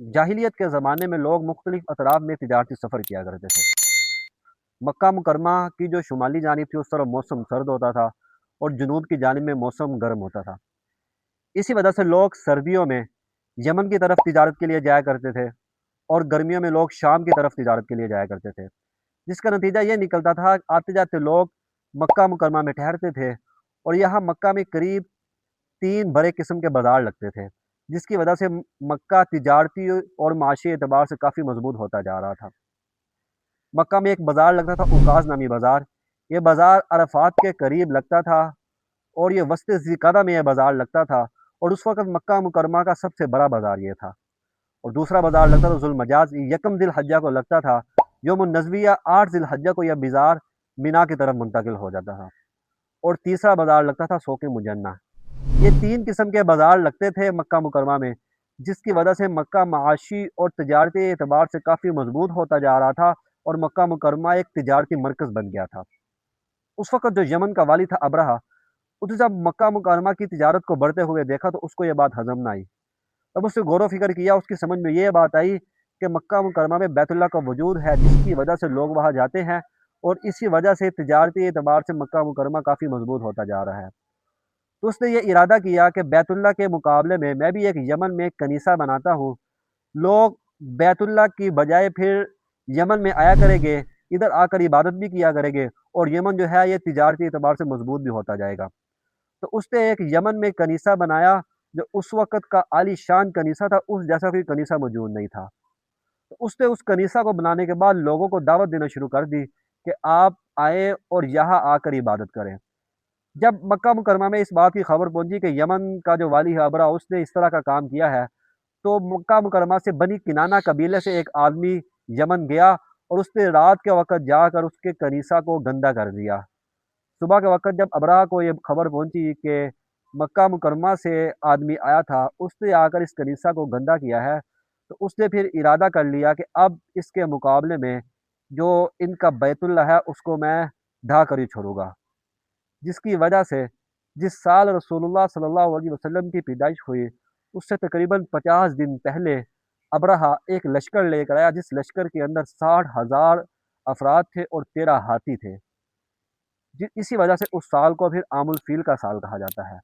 جاہلیت کے زمانے میں لوگ مختلف اطراف میں تجارتی سفر کیا کرتے تھے۔ مکہ مکرمہ کی جو شمالی جانب تھی اس طرف موسم سرد ہوتا تھا اور جنوب کی جانب میں موسم گرم ہوتا تھا۔ اسی وجہ سے لوگ سردیوں میں یمن کی طرف تجارت کے لیے جایا کرتے تھے اور گرمیوں میں لوگ شام کی طرف تجارت کے لیے جایا کرتے تھے، جس کا نتیجہ یہ نکلتا تھا کہ آتے جاتے لوگ مکہ مکرمہ میں ٹھہرتے تھے اور یہاں مکہ میں قریب 3 بڑے قسم کے بازار لگتے تھے، جس کی وجہ سے مکہ تجارتی اور معاشی اعتبار سے کافی مضبوط ہوتا جا رہا تھا۔ مکہ میں ایک بازار لگتا تھا اوکاز نامی بازار۔ یہ بازار عرفات کے قریب لگتا تھا اور یہ وسط ذی القعدہ میں یہ بازار لگتا تھا، اور اس وقت مکہ مکرمہ کا سب سے بڑا بازار یہ تھا۔ اور دوسرا بازار لگتا تھا ذو المجاز، یکم ذی الحجہ کو لگتا تھا۔ یوم النزویہ 8 ذی الحجہ کو یہ بازار مینا کی طرف منتقل ہو جاتا تھا۔ اور تیسرا بازار لگتا تھا سوق مجنہ۔ یہ 3 قسم کے بازار لگتے تھے مکہ مکرمہ میں، جس کی وجہ سے مکہ معاشی اور تجارتی اعتبار سے کافی مضبوط ہوتا جا رہا تھا اور مکہ مکرمہ ایک تجارتی مرکز بن گیا تھا۔ اس وقت جو یمن کا والی تھا ابرہہ، اس نے جب مکہ مکرمہ کی تجارت کو بڑھتے ہوئے دیکھا تو اس کو یہ بات ہضم نہ آئی۔ تب اس نے غور و فکر کیا، اس کی سمجھ میں یہ بات آئی کہ مکہ مکرمہ میں بیت اللہ کا وجود ہے، جس کی وجہ سے لوگ وہاں جاتے ہیں اور اسی وجہ سے تجارتی اعتبار سے مکہ مکرمہ کافی مضبوط ہوتا جا رہا ہے۔ تو اس نے یہ ارادہ کیا کہ بیت اللہ کے مقابلے میں بھی ایک یمن میں ایک کنیسہ بناتا ہوں۔ لوگ بیت اللہ کی بجائے پھر یمن میں آیا کریں گے، ادھر آ کر عبادت بھی کیا کریں گے، اور یمن جو ہے یہ تجارتی اعتبار سے مضبوط بھی ہوتا جائے گا۔ تو اس نے ایک یمن میں کنیسہ بنایا جو اس وقت کا عالی شان کنیسہ تھا، اس جیسا کوئی کنیسہ موجود نہیں تھا۔ تو اس نے اس کنیسہ کو بنانے کے بعد لوگوں کو دعوت دینا شروع کر دی کہ آپ آئیں اور یہاں آ کر عبادت کریں۔ جب مکہ مکرمہ میں اس بات کی خبر پہنچی کہ یمن کا جو والی ہے ابرا اس نے اس طرح کا کام کیا ہے، تو مکہ مکرمہ سے بنی کنانہ قبیلے سے ایک آدمی یمن گیا اور اس نے رات کے وقت جا کر اس کے کنیسہ کو گندہ کر دیا۔ صبح کے وقت جب ابرہہ کو یہ خبر پہنچی کہ مکہ مکرمہ سے آدمی آیا تھا، اس نے آ کر اس کنیسہ کو گندہ کیا ہے، تو اس نے پھر ارادہ کر لیا کہ اب اس کے مقابلے میں جو ان کا بیت اللہ ہے اس کو میں ڈھا کر ہی چھوڑوں گا، جس کی وجہ سے جس سال رسول اللہ صلی اللہ علیہ وسلم کی پیدائش ہوئی اس سے تقریباً 50 دن پہلے ابرہہ ایک لشکر لے کر آیا، جس لشکر کے اندر 60,000 افراد تھے اور 13 ہاتھی تھے۔ اسی وجہ سے اس سال کو پھر عام الفیل کا سال کہا جاتا ہے۔